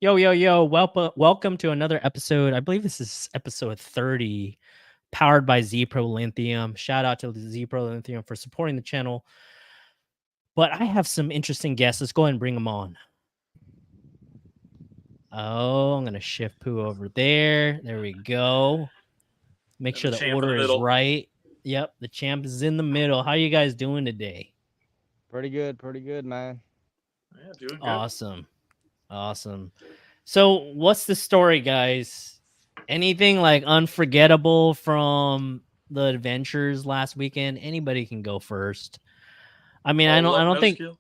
Yo. Welcome to another episode. I believe this is episode 30, powered by Z Pro Lithium. Shout out to Z Pro Lithium for supporting the channel. But I have some interesting guests. Let's go ahead and bring them on. Oh, I'm going to shift Pooh over there. There we go. Make sure the order is right. Yep, the champ is in the middle. How you guys doing today? Pretty good, man. Yeah, doing good. Awesome. So, what's the story, guys? Anything like unforgettable from the adventures last weekend? Anybody can go first. I mean, I don't think you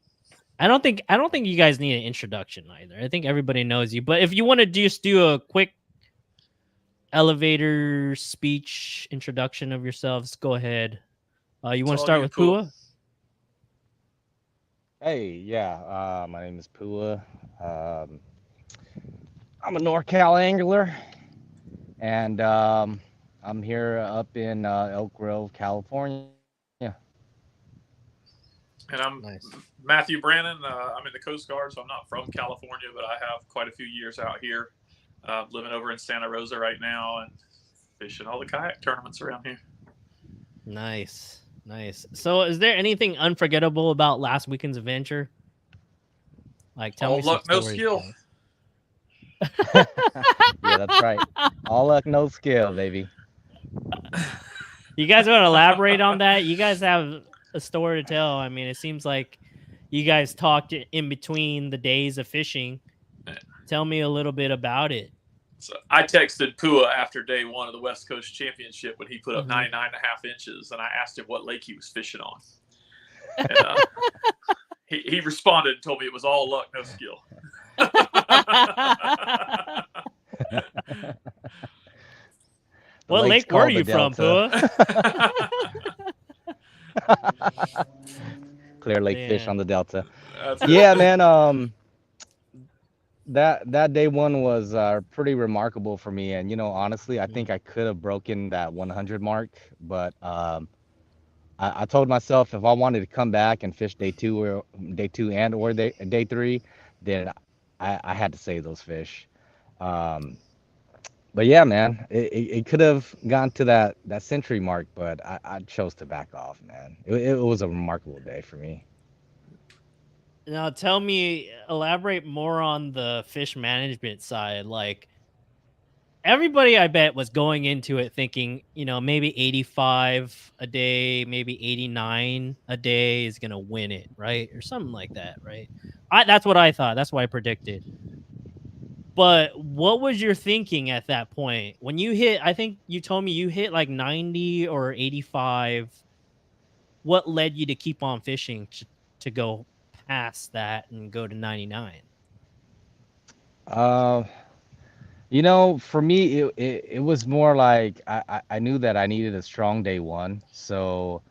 guys need an introduction either. I think everybody knows you. But if you want to just do a quick elevator speech introduction of yourselves, go ahead. You want to start with Pua? Hey, yeah. My name is Pua. I'm a NorCal angler, and I'm here up in Elk Grove, California. And I'm Nice. Matthew Brannon. I'm in the Coast Guard, so I'm not from California, but I have quite a few years out here, living over in Santa Rosa right now and fishing all the kayak tournaments around here. Nice. So, is there anything unforgettable about last weekend's adventure? Like, tell all me luck, some no stories, skill. Yeah, that's right. All luck, no skill, baby. You guys want to elaborate on that? You guys have a story to tell. I mean, it seems like you guys talked in between the days of fishing. Tell me a little bit about it. So I texted Pua after day one of the West Coast Championship when he put up 99.5 inches, and I asked him what lake he was fishing on. And, he responded and told me it was all luck, no skill. What lake were you from, Pua? Clear Lake fish on the Delta. Yeah, man. That day one was pretty remarkable for me, and honestly, I think I could have broken that 100 mark, but I told myself if I wanted to come back and fish day two or day three, then I had to save those fish. Um, but yeah, man, it could have gone to that century mark, but I chose to back off, man. It was a remarkable day for me. Now, elaborate more on the fish management side. Like, everybody, I bet, was going into it thinking, maybe 85 a day, maybe 89 a day is going to win it, right? Or something like that, right? That's what I thought. That's what I predicted. But what was your thinking at that point? When you hit, I think you told me you hit like 90 or 85. What led you to keep on fishing to go past that and go to 99? For me, it was more like I knew that I needed a strong day one. So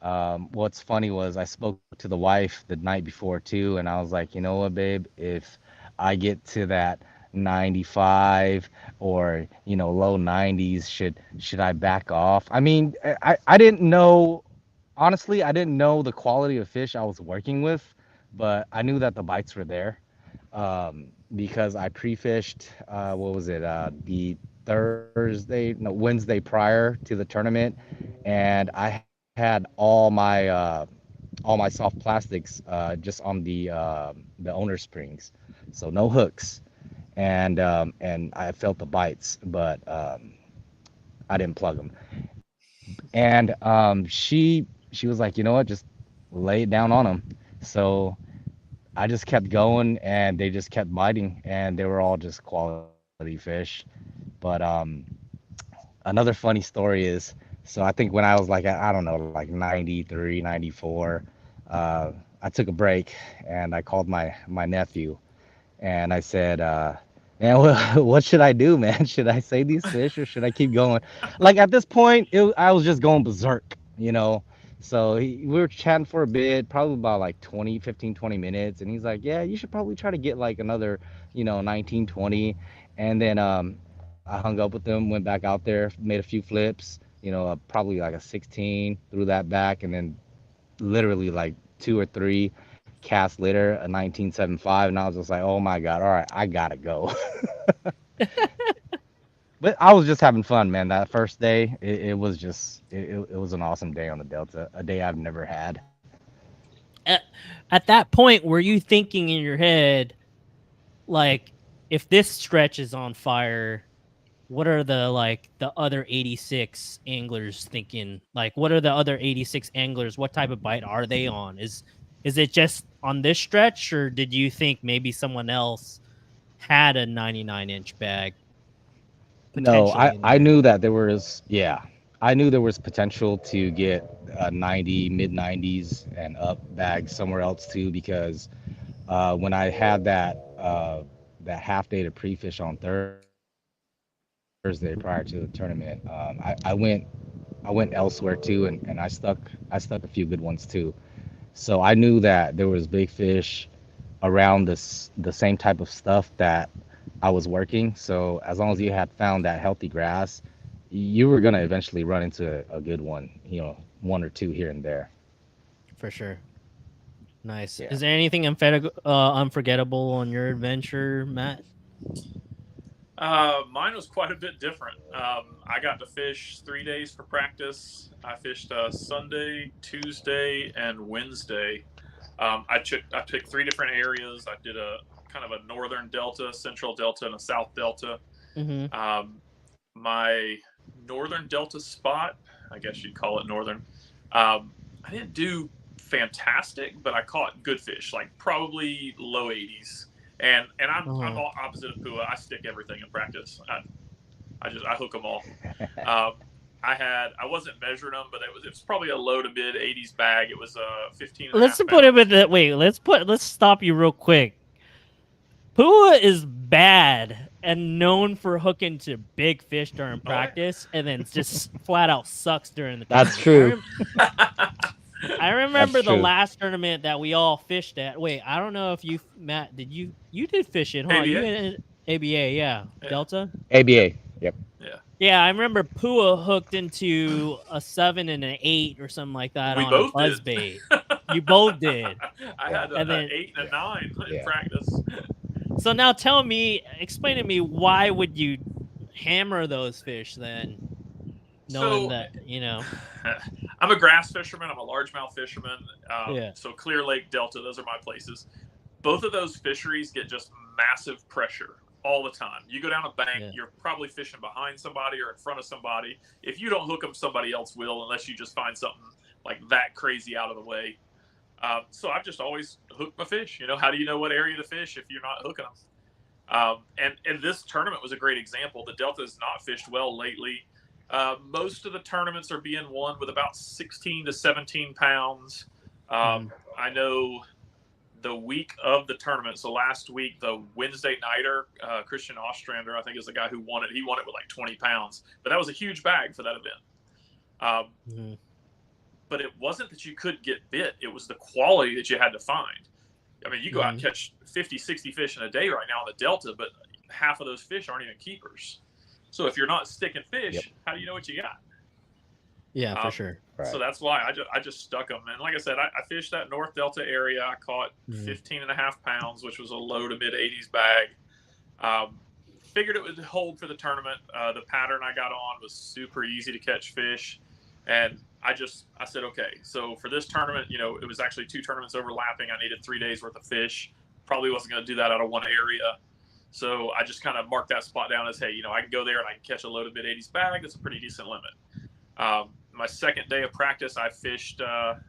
what's funny was I spoke to the wife the night before too, and I was like, you know what, babe, if I get to that 95 or low 90s, should I back off? I mean, I didn't know, honestly, I didn't know the quality of fish I was working with, but I knew that the bites were there, because I pre-fished, what was it, Wednesday prior to the tournament, and I had all my soft plastics just on the owner springs, so no hooks, and I felt the bites, but I didn't plug them. And she was like, you know what, just lay it down on them. So I just kept going, and they just kept biting, and they were all just quality fish. But another funny story is, so I think when I was like, I don't know, like 93, 94, I took a break, and I called my nephew, and I said, man, what should I do, man? Should I save these fish or should I keep going? Like at this point, I was just going berserk. So we were chatting for a bit, probably about like 15, 20 minutes. And he's like, yeah, you should probably try to get like another, 19, 20. And then I hung up with them, went back out there, made a few flips, probably like a 16, threw that back, and then literally like two or three cast later, a 1975, and I was just like, oh my God, all right, I gotta go. But I was just having fun, man. That first day, it was just, it was an awesome day on the Delta, a day I've never had. At, at that point, were you thinking in your head, like, if this stretch is on fire, what are the other 86 anglers thinking? Like, what are the other 86 anglers? What type of bite are they on? Is it just on this stretch, or did you think maybe someone else had a 99-inch bag No, potentially in I there? knew that there was, yeah, I knew there was potential to get a 90, mid 90s and up bag somewhere else too, because when I had that half day to pre-fish on Thursday prior to the tournament, I went elsewhere too, and I stuck a few good ones too. So I knew that there was big fish around the same type of stuff that I was working. So as long as you had found that healthy grass, you were gonna eventually run into a good one, one or two here and there. For sure. Nice. Yeah. Is there anything unforgettable on your adventure, Matt? Mine was quite a bit different. I got to fish 3 days for practice. I fished Sunday, Tuesday, and Wednesday. I picked three different areas. I did a kind of a northern delta, central delta, and a south delta. Mm-hmm. My northern delta spot, I guess you'd call it northern. I didn't do fantastic, but I caught good fish, like probably low 80s. And I'm all opposite of Pua. I stick everything in practice. I hook them all. I wasn't measuring them, but it was probably a low to mid 80s bag. It was 15 and a Let's half put it pounds. with that. Wait, let's stop you real quick. Pua is bad and known for hooking to big fish during Oh, yeah. practice, and then just flat out sucks during the That's tournament. true. I remember That's the true. last tournament that we all fished at. Wait, I don't know if Matt, did you did fish it, huh? You ABA. had ABA, yeah, Yeah. Delta. ABA. Yep. Yeah. Yeah, I remember Pua hooked into a 7 and an 8 or something like that We on a both did. buzz bait. You both did. I Yeah. had And an then 8 and a 9 in Yeah. practice. so now explain to me, why would you hammer those fish then, knowing So that, I'm a grass fisherman. I'm a largemouth fisherman. Yeah. So Clear Lake, Delta, those are my places. Both of those fisheries get just massive pressure all the time. You go down a bank, Yeah. you're probably fishing behind somebody or in front of somebody. If you don't hook them, somebody else will, unless you just find something like that crazy out of the way. So I've just always hooked my fish. How do you know what area to fish if you're not hooking them? And this tournament was a great example. The Delta has not fished well lately. Most of the tournaments are being won with about 16 to 17 pounds. I know the week of the tournament, so last week, the Wednesday nighter, Christian Ostrander, I think is the guy who won it. He won it with like 20 pounds, but that was a huge bag for that event. But it wasn't that you couldn't get bit. It was the quality that you had to find. I mean, you go out and catch 50, 60 fish in a day right now on the Delta, but half of those fish aren't even keepers. So if you're not sticking fish, how do you know what you got? Yeah, for sure. Right. So that's why I just stuck them. And like I said, I fished that North Delta area. I caught 15 and a half pounds, which was a low to mid 80s bag. Figured it would hold for the tournament. The pattern I got on was super easy to catch fish. And I said, okay, so for this tournament, it was actually 2 tournaments overlapping. I needed 3 days worth of fish. Probably wasn't going to do that out of one area. So I just kind of marked that spot down as, hey, I can go there and I can catch a low to mid 80s bag. That's a pretty decent limit. My second day of practice, I fished kind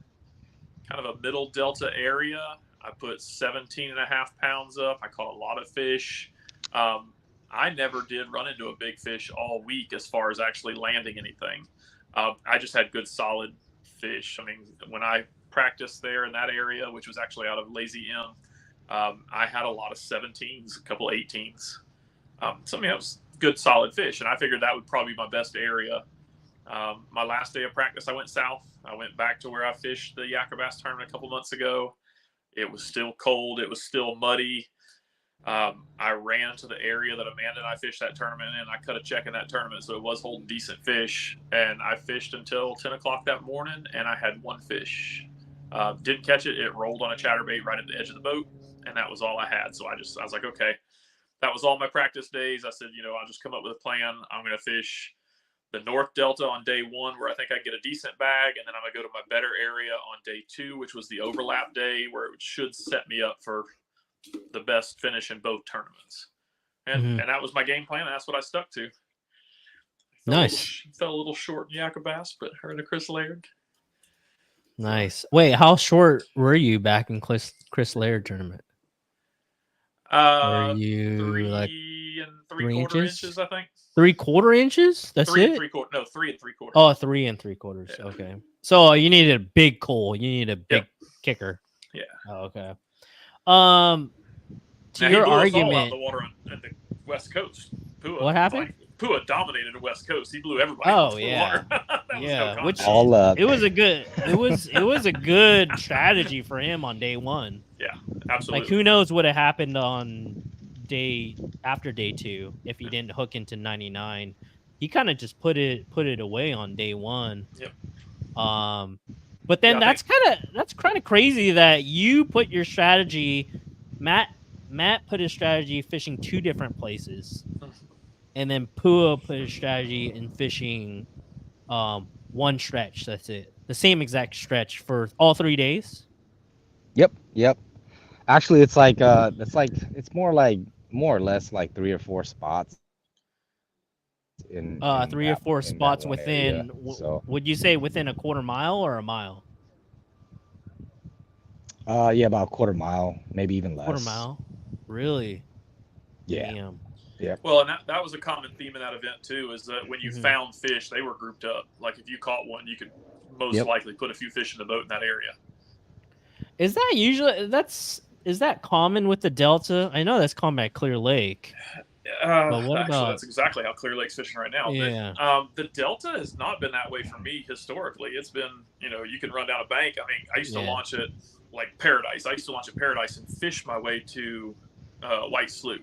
of a middle delta area. I put 17 and a half pounds up. I caught a lot of fish. I never did run into a big fish all week as far as actually landing anything. I just had good solid fish. I mean, when I practiced there in that area, which was actually out of Lazy M, I had a lot of 17s, a couple 18s. So I mean, it was good solid fish, and I figured that would probably be my best area. My last day of practice, I went south. I went back to where I fished the Yacker Bass tournament a couple months ago. It was still cold. It was still muddy. I ran to the area that Amanda and I fished that tournament in. I cut a check in that tournament, so it was holding decent fish. And I fished until 10 o'clock that morning, and I had one fish. Didn't catch it. It rolled on a chatterbait right at the edge of the boat, and that was all I had. So I was like, okay, that was all my practice days. I said, I'll just come up with a plan. I'm going to fish the North Delta on day 1, where I think I get a decent bag, and then I'm going to go to my better area on day 2, which was the overlap day, where it should set me up for the best finish in both tournaments. And that was my game plan, and that's what I stuck to. Nice. Fell a little short in Yakka bass, but her and Chris Laird. Nice. Wait, how short were you back in Chris Laird tournament? Were you 3 3/4 inches, I think. 3/4 inches? That's 3 it? and 3/4. No, 3 3/4. Oh, 3 3/4. Yeah. Okay. So you needed a big coal. You needed a big kicker. Yeah. Oh, okay. To now, your he blew argument, us all out of the water on the West Coast. Pua, what happened? Pua dominated the West Coast. He blew everybody out the water. Yeah, which all up. It was a good strategy for him on day 1. Yeah, absolutely. Like, who knows what had happened on after day 2 if he didn't hook into 99. He kind of just put it away on day 1. Yep. But then that's kind of crazy that you put your strategy. Matt put his strategy fishing 2 different places, and then Pua put his strategy in fishing 1 stretch. That's it. The same exact stretch for all 3 days. Yep. Actually, it's more or less like 3 or 4 spots. In 3 or 4 spots within. So would you say within a quarter mile or a mile? Yeah, about a quarter mile, maybe even less. Quarter mile, really? Yeah. Damn. Yeah. Well, and that was a common theme in that event too. Is that when you found fish, they were grouped up. Like if you caught one, you could most likely put a few fish in the boat in that area. Is that usually is that common with the Delta? I know that's common at Clear Lake. But what about? That's exactly how Clear Lake's fishing right now. Yeah. But, the Delta has not been that way for me historically. It's been, you can run down a bank. I mean, I used to launch it like Paradise. I used to launch at Paradise and fish my way to White Slough.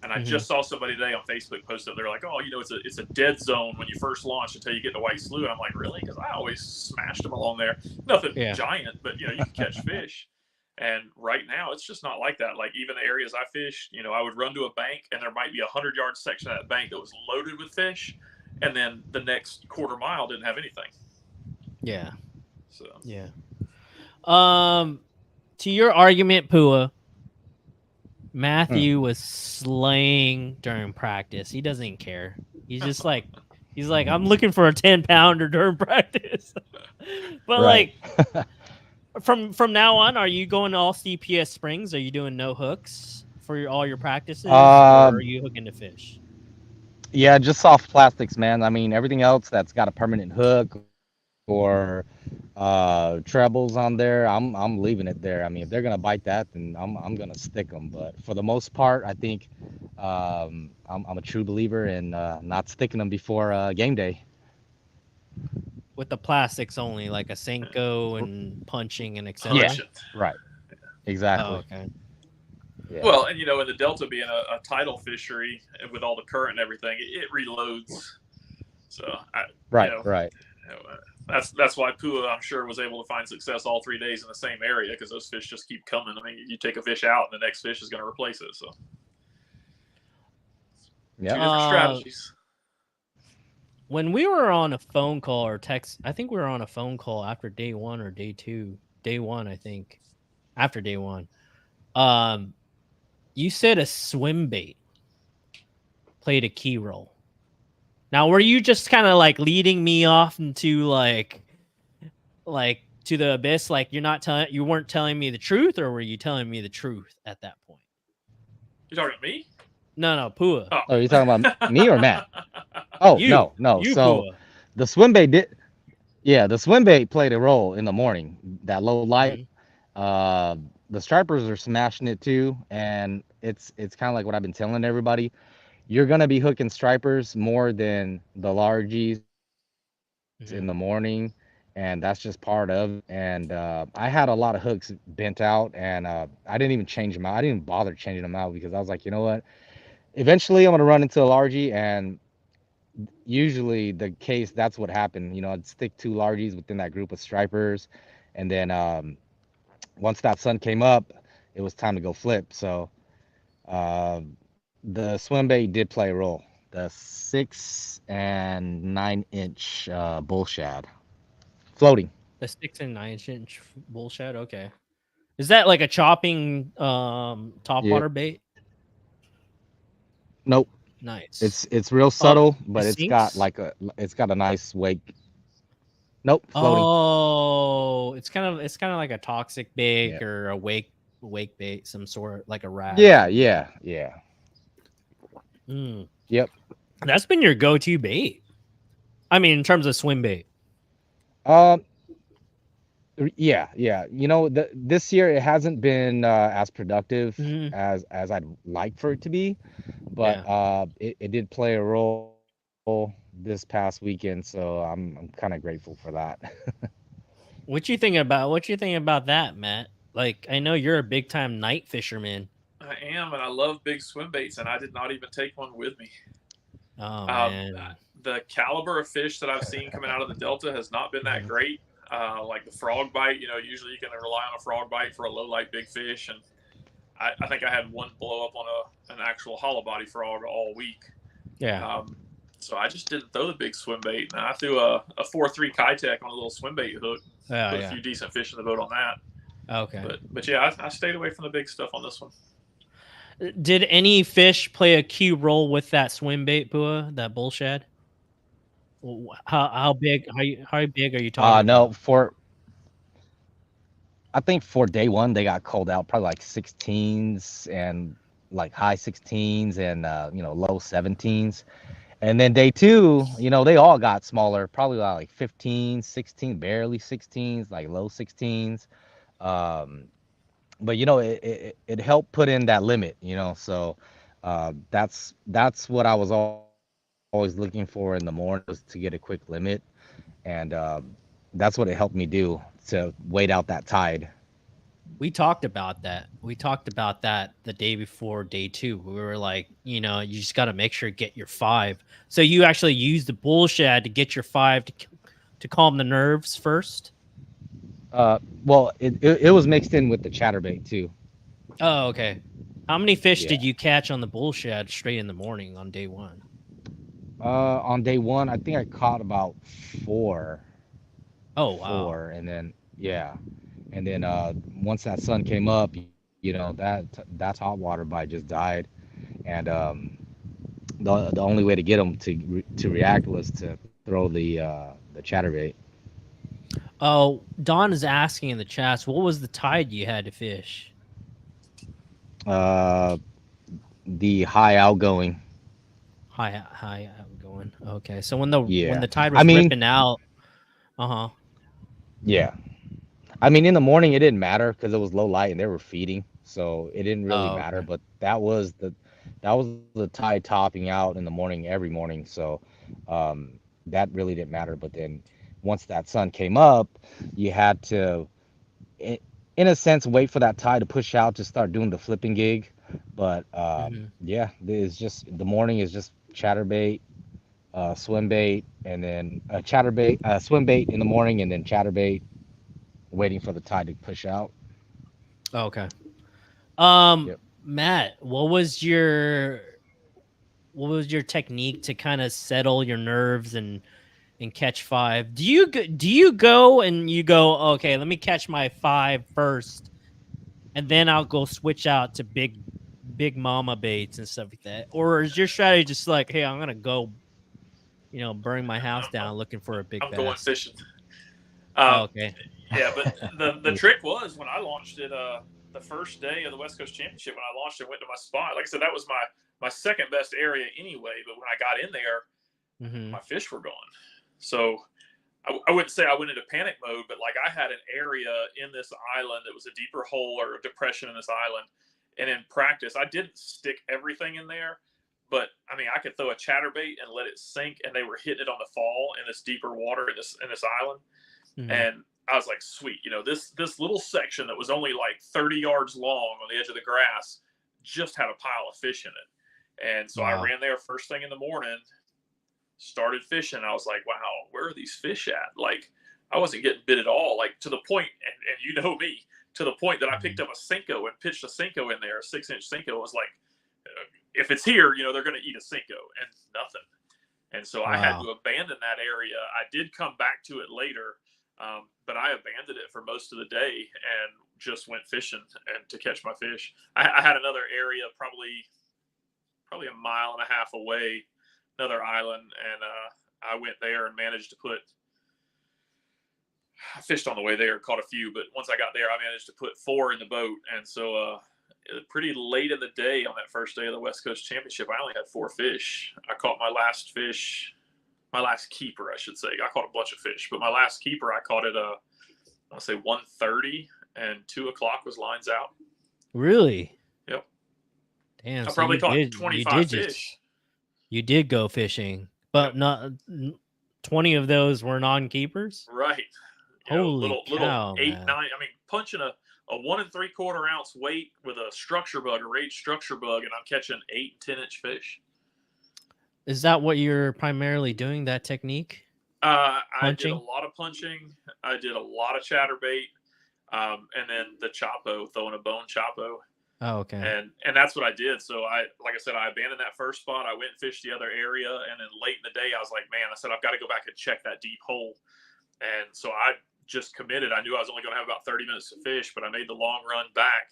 And I just saw somebody today on Facebook post up. They're like, "Oh, it's a dead zone when you first launch until you get to White Slough." And I'm like, "Really?" Because I always smashed them along there. Nothing giant, but you can catch fish. And right now, it's just not like that. Like even the areas I fished, I would run to a bank, and there might be 100-yard section of that bank that was loaded with fish, and then the next quarter mile didn't have anything. Yeah. So yeah. To your argument, Pua, Matthew was slaying during practice. He doesn't care. He's just like, I'm looking for a 10-pounder during practice. But like, from now on, are you going to all CPS Springs? Are you doing no hooks for all your practices, or are you hooking to fish? Yeah, just soft plastics, man. I mean, everything else that's got a permanent hook or trebles on there, I'm leaving it there. I mean, if they're gonna bite that, then I'm gonna stick them. But for the most part, I think I'm a true believer in not sticking them before game day. With the plastics only, like a Senko and punching and etc. Yeah, right. Exactly. Oh, okay. Yeah. Well, and in the Delta being a tidal fishery with all the current and everything, it reloads. So right. That's why Pua, I'm sure, was able to find success all 3 days in the same area, because those fish just keep coming. I mean, you take a fish out, and the next fish is going to replace it. So, 2 different strategies. When we were on a phone call or text, I think we were on a phone call after day 1 or day 2. Day 1, I think. After day 1. You said a swim bait played a key role. Now, were you just kind of like leading me off into like to the abyss? Like you weren't telling me the truth, or were you telling me the truth at that point? You talking to me? No, Pua. Oh, are you talking about me or Matt? Oh, no. You, so Pua. The swim bait did. Yeah, the swim bait played a role in the morning. That low light. The stripers are smashing it too, and it's kind of like what I've been telling everybody. You're gonna be hooking stripers more than the largies in the morning, and that's just part of it. And I had a lot of hooks bent out, and I didn't even change them out. I didn't even bother changing them out, because I was like, you know what? Eventually, I'm gonna run into a largie, and usually the case, that's what happened. I'd stick 2 largies within that group of stripers, and then once that sun came up, it was time to go flip. So uh, the swim bait did play a role. The 6 and 9 inch bull shad floating. The 6 and 9 inch bullshit. Okay. Is that like a chopping top Yeah. water bait? Nope. Nice. It's real Oh, subtle, it but sinks? it's got a nice wake. Nope, floating. Oh, it's kind of like a toxic Yeah. bait or a wake bait, some sort like a rag. Yeah, yeah, yeah. Mm. Yep. That's been your go-to bait. I mean, in terms of swim bait. Um, yeah, yeah. This year it hasn't been as productive Mhm. as I'd like for it to be, but Yeah. it did play a role this past weekend, so I'm kind of grateful for that. What you think about that, Matt? Like, I know you're a big time night fisherman. I am, and I love big swim baits, and I did not even take one with me. Oh Uh, man. the caliber of fish that I've seen coming out of the Delta has not been that Mhm. great. Like the frog bite, usually you can rely on a frog bite for a low light big fish, and I think I had one blow up on an actual hollow body frog all week. Yeah. Um, so I just didn't throw the big swim bait, and I threw a 4-3 Kitech on a little swim bait hook, Oh put a yeah. few decent fish in the boat on that. Okay. But yeah, I stayed away from the big stuff on this one. Did any fish play a key role with that swim bait, Pua? That bull shad? How big? How big are you talking No, about? for I think for day one they got called out probably like 16s and like high 16s and low 17s. And then day two, they all got smaller, probably like 15, 16, barely 16s, like low 16s. Um, but it helped put in that limit, so that's what I was always looking for in the morning, was to get a quick limit. And that's what it helped me do, to wait out that tide. We talked about that. We talked about that the day before day two. We were like, you just got to make sure to get your 5. So you actually use the bull shad to get your 5 to calm the nerves first. Well, it was mixed in with the chatterbait too. Oh, okay. How many fish Yeah. did you catch on the bull shad straight in the morning on day one? On day one, I think I caught about four, Oh wow. and then yeah, and then once that sun came up, that hot water bite just died, and the only way to get them to react was to throw the chatterbait. Oh, Don is asking in the chats, what was the tide you had to fish? Uh, the high outgoing. Hi, I'm going. Okay, so when the Yeah, tide I was mean, ripping out, uh huh. yeah, I mean, in the morning it didn't matter because it was low light and they were feeding, so it didn't really Oh, matter. okay. But that was the tide topping out in the morning every morning, so um, that really didn't matter. But then once that sun came up, you had to, i- in a sense, wait for that tide to push out to start doing the flipping gig. But Hmm. yeah, it's just the morning is just chatterbait, swim bait, and then chatterbait, swim bait in the morning, and then chatterbait, waiting for the tide to push out. Okay. Yep. Matt, what was your technique to kind of settle your nerves and catch 5? Do you go and you go, okay, let me catch my 5 first, and then I'll go switch out to big mama baits and stuff like that? Or is your strategy just like, hey, I'm gonna go, burn my house I'm, down looking for a big I'm going bass? fishing. Oh, Um, okay. yeah, but the trick was when I launched it, the first day of the West Coast Championship, when I launched it, went to my spot. Like I said, that was my second best area anyway. But when I got in there, Hmm. my fish were gone. So I wouldn't say I went into panic mode, but like I had an area in this island that was a deeper hole or a depression in this island. And in practice, I didn't stick everything in there, but I mean, I could throw a chatterbait and let it sink, and they were hitting it on the fall in this deeper water in this island. Hmm. And I was like, sweet, this little section that was only like 30 yards long on the edge of the grass just had a pile of fish in it. And so I Wow. ran there first thing in the morning, started fishing. I was like, wow, where are these fish at? Like, I wasn't getting bit at all. Like, to the point, and you know me, to the point that I picked up a Cinco and pitched a Cinco in there, a 6-inch Cinco. It was like, if it's here, they're going to eat a Cinco, and nothing. And so I had to abandon that area. I did come back to it later, but I abandoned it for most of the day and just went fishing and to catch my fish. I had another area probably 1.5 miles away, another island, and I went there and managed to put. I fished on the way there, caught a few, but once I got there, I managed to put 4 in the boat. And so pretty late in the day on that first day of the West Coast Championship, I only had 4 fish. I caught my last fish, my last keeper, I should say. I caught a bunch of fish, but my last keeper, I caught it, I want to say 1:30, and 2 o'clock was lines out. Really? Yep. Damn. I probably caught 25 fish. You did go fishing, but not 20 of those were non-keepers? Right. Holy little 8, man. 9. I mean, punching a 1 3/4 ounce weight with a structure bug, a rage structure bug, and I'm catching 8 10-inch fish. Is that what you're primarily doing, that technique? I did a lot of punching. I did a lot of chatterbait, and then the choppo, throwing a bone choppo. Oh, okay. And that's what I did. So like I said, I abandoned that first spot. I went and fished the other area, and then late in the day, I was like, man, I said I've got to go back and check that deep hole. And so I just committed. I knew I was only going to have about 30 minutes to fish, but I made the long run back.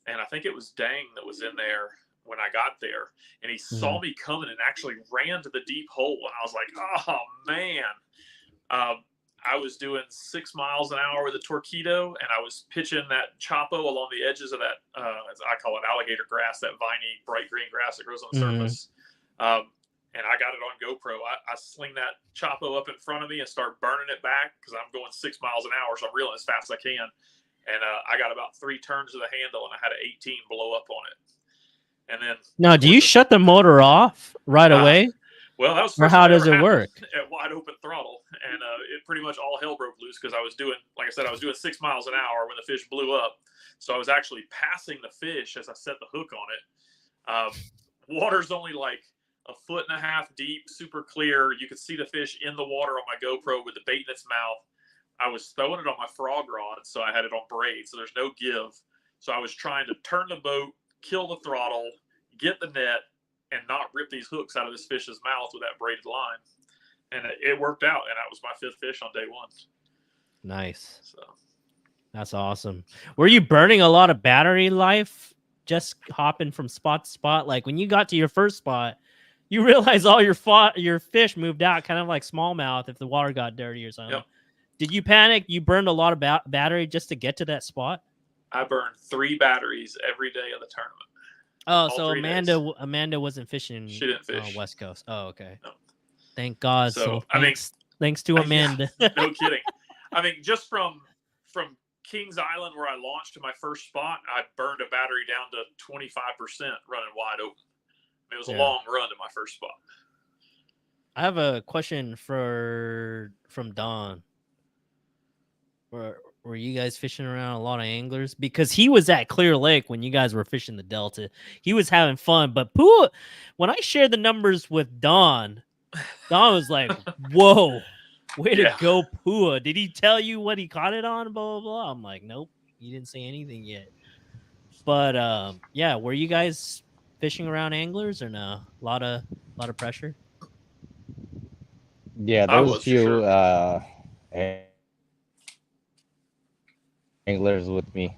And I think it was Dang that was in there when I got there. And he saw me coming and actually ran to the deep hole. And I was like, oh, man. I was doing 6 miles an hour with a Torpedo, and I was pitching that choppo along the edges of that, as I call it, alligator grass, that viney, bright green grass that grows on the surface. And I got it on GoPro. I sling that choppo up in front of me and start burning it back because I'm going 6 miles an hour, so I'm reeling as fast as I can. And I got about 3 turns of the handle, and I had an 18 blow up on it. And then now, do you shut the motor off right away? Well, that was or how does it work? At wide open throttle, and it pretty much all hell broke loose because I was doing, like I said, I was doing 6 miles an hour when the fish blew up. So I was actually passing the fish as I set the hook on it. Water's only like 1.5 feet deep, super clear. You could see the fish in the water on my GoPro with the bait in its mouth. I was throwing it on my frog rod, so I had it on braid, so there's no give. So I was trying to turn the boat, kill the throttle, get the net, and not rip these hooks out of this fish's mouth with that braided line. And it worked out, and that was my 5th fish on day 1. Nice. So that's awesome. Were you burning a lot of battery life just hopping from spot to spot? Like when you got to your first spot, you realize all your fish moved out, kind of like smallmouth if the water got dirty or something. Yep. Did you panic? You burned a lot of battery just to get to that spot? I burned 3 batteries every day of the tournament. Oh, so Amanda wasn't fishing. She didn't fish. West Coast. Oh, okay. No. Thank God. So thanks to Amanda. Yeah, no kidding. I mean, just from Kings Island where I launched to my first spot, I burned a battery down to 25% running wide open. It was a long run to my first spot. I have a question from Don. Were you guys fishing around a lot of anglers? Because he was at Clear Lake when you guys were fishing the Delta. He was having fun. But Pua, when I shared the numbers with Don was like, whoa, way to go, Pua. Did he tell you what he caught it on? Blah, blah, blah. I'm like, nope, he didn't say anything yet. But were you guys fishing around anglers or no? A lot of pressure? Yeah, there was a few anglers with me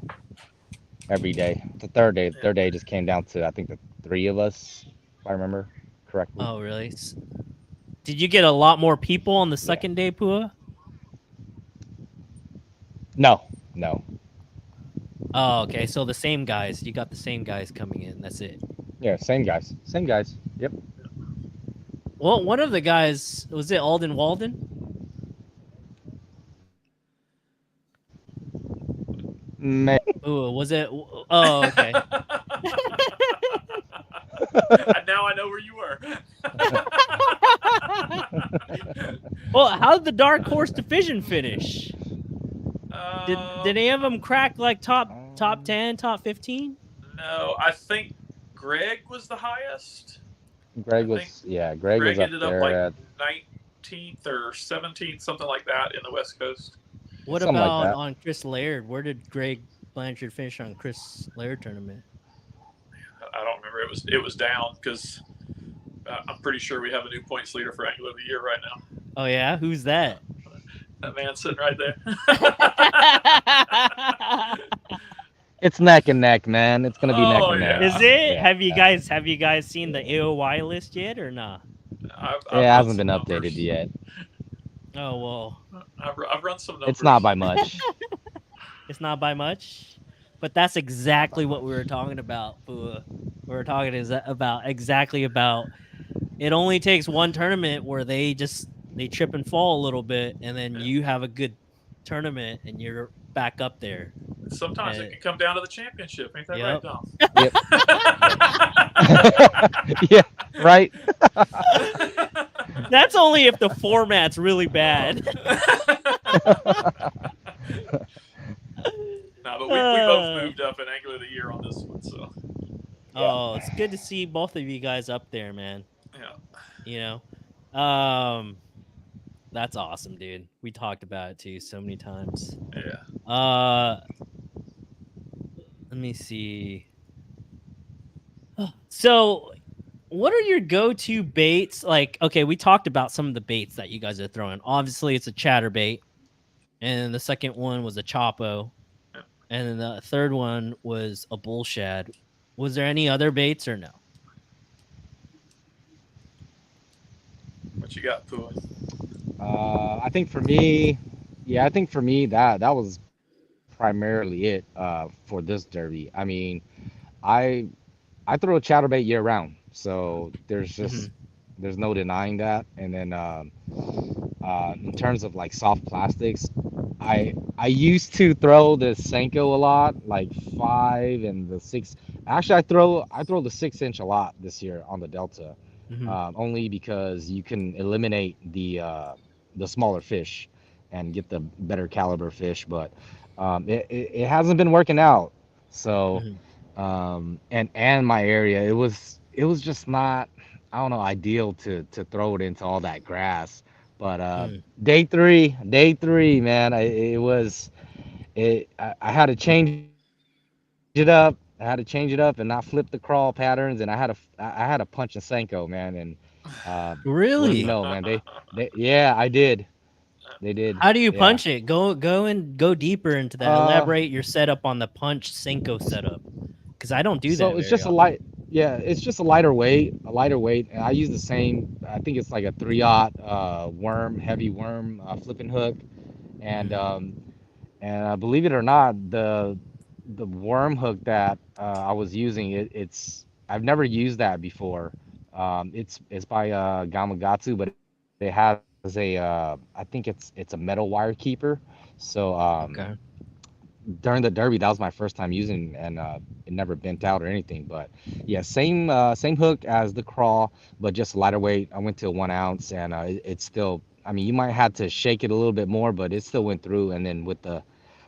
every day. The third day just came down to, I think, the 3 of us, if I remember correctly. Oh, really? Did you get a lot more people on the second day, Pua? No. Oh, okay. So the same guys. You got the same guys coming in. That's it. Yeah, same guys. Yep. Well, one of the guys, was it Alden Walden? Ooh, was it? Oh, okay. Now I know where you were. Well, how did the Dark Horse Division finish? Did any of them crack like top 10, top 15? No, I think Greg was the highest. Greg was up ended there up at 19th or 17th, something like that, in the West Coast. What about on Chris Laird? Where did Greg Blanchard finish on Chris Laird tournament? I don't remember. It was down because I'm pretty sure we have a new points leader for Angler of the Year right now. Oh yeah, who's that? That man sitting right there. It's neck and neck, man. It's gonna be neck Oh, and neck. yeah. Is it? Yeah, Have you guys seen the AOY list yet or not? I've it run hasn't some been updated numbers. yet. Oh well, I've run some numbers. It's not by much. it's not by much, but that's exactly what we were talking about. Pua. We were talking exactly about. It only takes one tournament where they trip and fall a little bit, and then Yeah. you have a good tournament, and you're back up there. Sometimes it can come down to the championship. Ain't that Yep. right, Dom? Yeah, right. That's only if the format's really bad. No, but we both moved up in Angler of the Year on this one, so Oh, it's good to see both of you guys up there, man. yeah. You know, that's awesome, dude. We talked about it too so many times. Yeah. Let me see. So, what are your go-to baits? Like, okay, we talked about some of the baits that you guys are throwing. Obviously, it's a chatterbait, and the second one was a chopo, and then the third one was a bull shad. Was there any other baits or no? What you got, Pua? I think for me, that was primarily it for this derby. I mean, I throw a chatterbait year round, so there's just there's no denying that. And then in terms of like soft plastics, I used to throw the Senko a lot, like 5 and the 6. Actually, I throw the 6-inch a lot this year on the Delta, only because you can eliminate the smaller fish and get the better caliber fish. But it hasn't been working out. So and my area, it was just not, I don't know, ideal to throw it into all that grass. But day three, man, I had to change it up. I had to change it up and not flip the crawl patterns, and I had to punch a Senko, man. And what do Really? you know, man? Yeah, I did. They did. How do you Yeah. punch it? Go deeper into that. Elaborate your setup on the punch Senko setup, because I don't do that. So it's just it's just a lighter weight, and I use the same. I think it's like a 3/0 heavy worm flipping hook, and believe it or not, the worm hook that I was using, I've never used that before. It's by Gamakatsu, but it has I think it's a metal wire keeper. So during the derby, that was my first time using, and it never bent out or anything. But yeah, same hook as the crawl, but just lighter weight. I went to 1 ounce, and it's still. I mean, you might have to shake it a little bit more, but it still went through. And then with the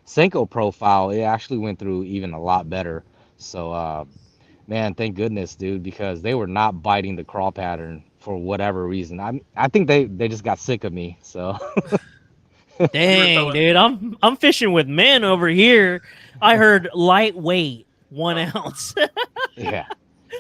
Senko profile, it actually went through even a lot better. So man, thank goodness, dude, because they were not biting the crawl pattern for whatever reason. I think they just got sick of me. So. Dang, dude, I'm fishing with men over here. I heard lightweight 1 ounce. Yeah.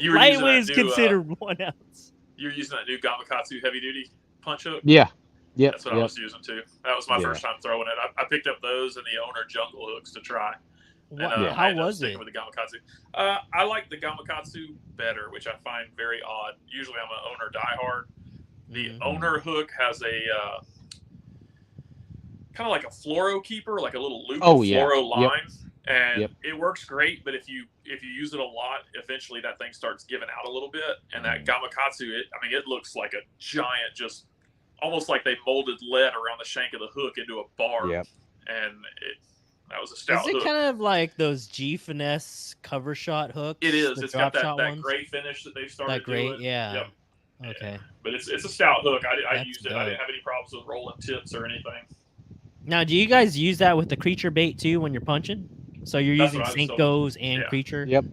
Lightweight is considered 1 ounce. You're using that new Gamakatsu heavy duty punch hook? Yeah. Yeah. That's what I was using too. That was my first time throwing it. I picked up those and the Owner jungle hooks to try. And, how was it? With the Gamakatsu. I like the Gamakatsu better, which I find very odd. Usually I'm an Owner diehard. The Owner hook has a kind of like a fluoro keeper, like a little loop of fluoro line, and it works great. But if you use it a lot, eventually that thing starts giving out a little bit. And that Gamakatsu, it looks like a giant, just almost like they molded lead around the shank of the hook into a bar. Yep. And that was a stout hook. Is it kind of like those G Finesse cover shot hooks? It is. It's got that gray finish that they've started doing. Yeah. Yep. Okay. But it's a stout hook. I used it. I didn't have any problems with rolling tips or anything. Now, do you guys use that with the creature bait too when you're punching? So you're using Senkos and creature? Yep.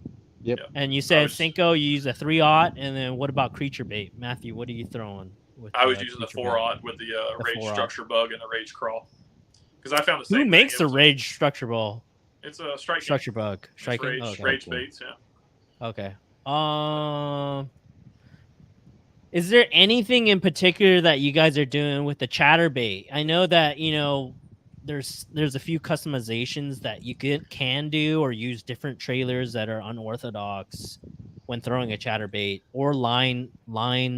And you said Senko, you use a 3/0, and then what about creature bait? Matthew, what are you throwing? I was using the 4/0 with the Rage Structure Bug and the Rage Crawl. Because I found the same Who thing. makes the Rage Structure Ball? It's a strike game. Structure bug. It's Striking? rage, Oh, okay. rage Okay. baits. Yeah. Okay. Is there anything in particular that you guys are doing with the Chatterbait? I know that, there's a few customizations that you can do, or use different trailers that are unorthodox when throwing a Chatterbait, or line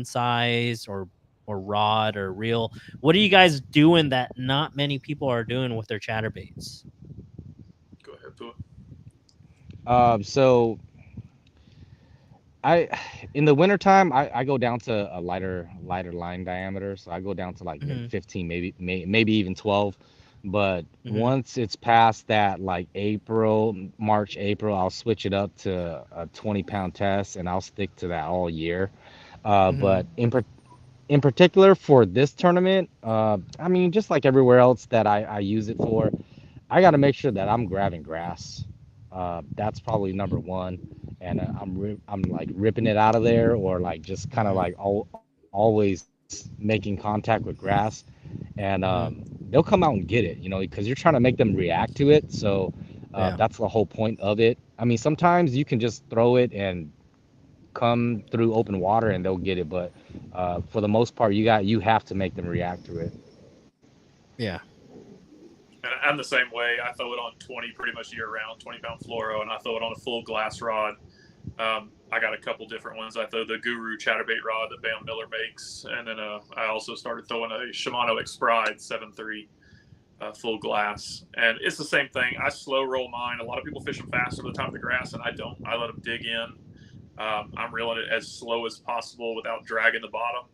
size, or rod or reel. What are you guys doing that not many people are doing with their Chatterbaits? Go ahead, Pua. So I in the wintertime I go down to a lighter line diameter. So I go down to like maybe Mhm. 15, maybe even 12. But Mhm. once it's past that, like March, April, I'll switch it up to a 20-pound test, and I'll stick to that all year. But Mhm. in particular for this tournament, I mean, just like everywhere else that I use it for, I got to make sure that I'm grabbing grass. That's probably number one, and I'm like ripping it out of there, or like just kind of Mhm. like always making contact with grass, and Mhm. they'll come out and get it, because you're trying to make them react to it. So Yeah. that's the whole point of it. I mean, sometimes you can just throw it and come through open water and they'll get it, but for the most part, you have to make them react to it. Yeah. And I'm the same way. I throw it on 20 pretty much year round, 20-pound fluoro, and I throw it on a full glass rod. I got a couple different ones. I throw the Guru Chatterbait rod that Bam Miller makes, and then I also started throwing a Shimano X-Pride 7.3 full glass, and it's the same thing. I slow roll mine. A lot of people fish them fast over the top of the grass, and I don't. I let them dig in. I'm reeling it as slow as possible without dragging the bottom.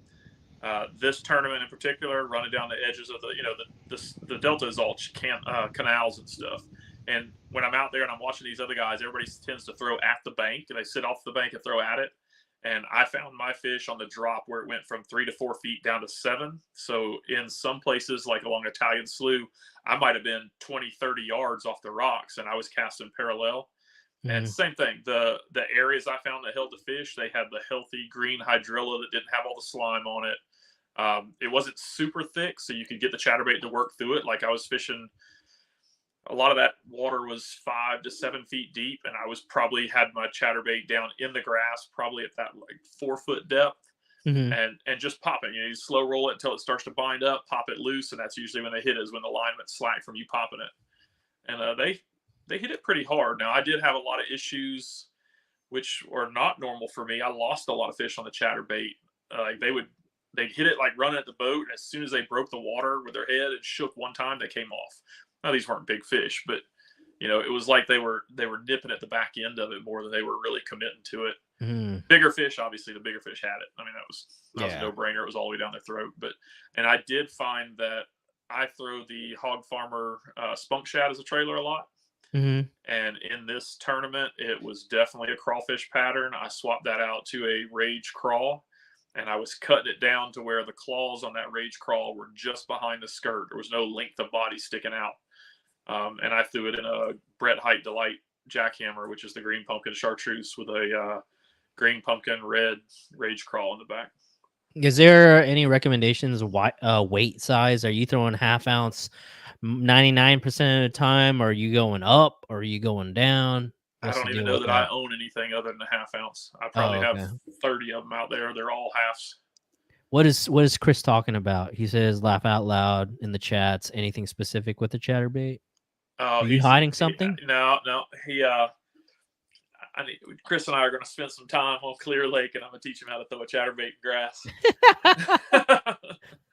This tournament in particular, running down the edges of the delta is all canals and stuff. And when I'm out there and I'm watching these other guys, everybody tends to throw at the bank, and they sit off the bank and throw at it. And I found my fish on the drop where it went from 3 to 4 feet down to 7. So in some places, like along Italian Slough, I might have been 20, 30 yards off the rocks, and I was casting parallel. And Mhm. same thing, the areas I found that held the fish, they had the healthy green hydrilla that didn't have all the slime on it. It wasn't super thick, so you could get the chatterbait to work through it. Like I was fishing, a lot of that water was 5 to 7 feet deep, and I was probably had my chatterbait down in the grass, probably at that like 4 foot depth, Mhm. and just pop it. You slow roll it until it starts to bind up, pop it loose, and that's usually when they hit it, is when the line went slack from you popping it. And they hit it pretty hard. Now I did have a lot of issues, which are not normal for me. I lost a lot of fish on the chatterbait. Like they'd hit it like running at the boat, and as soon as they broke the water with their head and shook one time, they came off. Now these weren't big fish, but it was like they were nipping at the back end of it more than they were really committing to it. Mhm. Bigger fish, obviously, the bigger fish had it. I mean, that was a Yeah. no brainer. It was all the way down their throat. And I did find that I throw the Hog Farmer Spunk Shad as a trailer a lot. Mhm. And in this tournament, it was definitely a crawfish pattern. I swapped that out to a rage crawl, and I was cutting it down to where the claws on that rage crawl were just behind the skirt. There was no length of body sticking out. And I threw it in a Brett Height Delight jackhammer, which is the green pumpkin chartreuse with a green pumpkin red rage crawl in the back. Is there any recommendations? Weight size? Are you throwing half ounce 99% of the time? Or are you going up? Or are you going down? I What's the don't even deal know with that I that? own anything other than a half ounce. I probably Oh, have okay. 30 of them out there. They're all halves. What is Chris talking about? He says laugh out loud in the chats. Anything specific with the chatterbait? Oh, Are you hiding he something? no, he Chris and I are going to spend some time on Clear Lake, and I'm going to teach him how to throw a chatterbait in grass.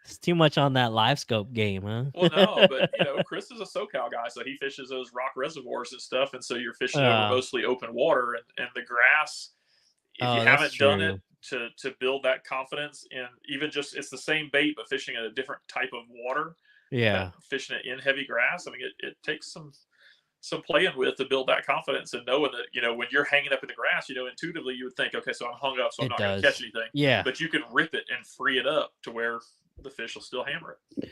It's too much on that live scope game, Well, no, huh? but Chris is a SoCal guy, so he fishes those rock reservoirs and stuff, and so you're fishing over uh, mostly open water, and the grass. If you oh, that's haven't done it true. to build that confidence, and even just it's the same bait but fishing in a different type of water, Yeah, fishing it in heavy grass. I mean, it takes some playing with to build that confidence and knowing that when you're hanging up in the grass, intuitively you would think, okay, so I'm hung up, so I'm it not going to catch does. anything. Yeah. But you can rip it and free it up to where the fish will still hammer it.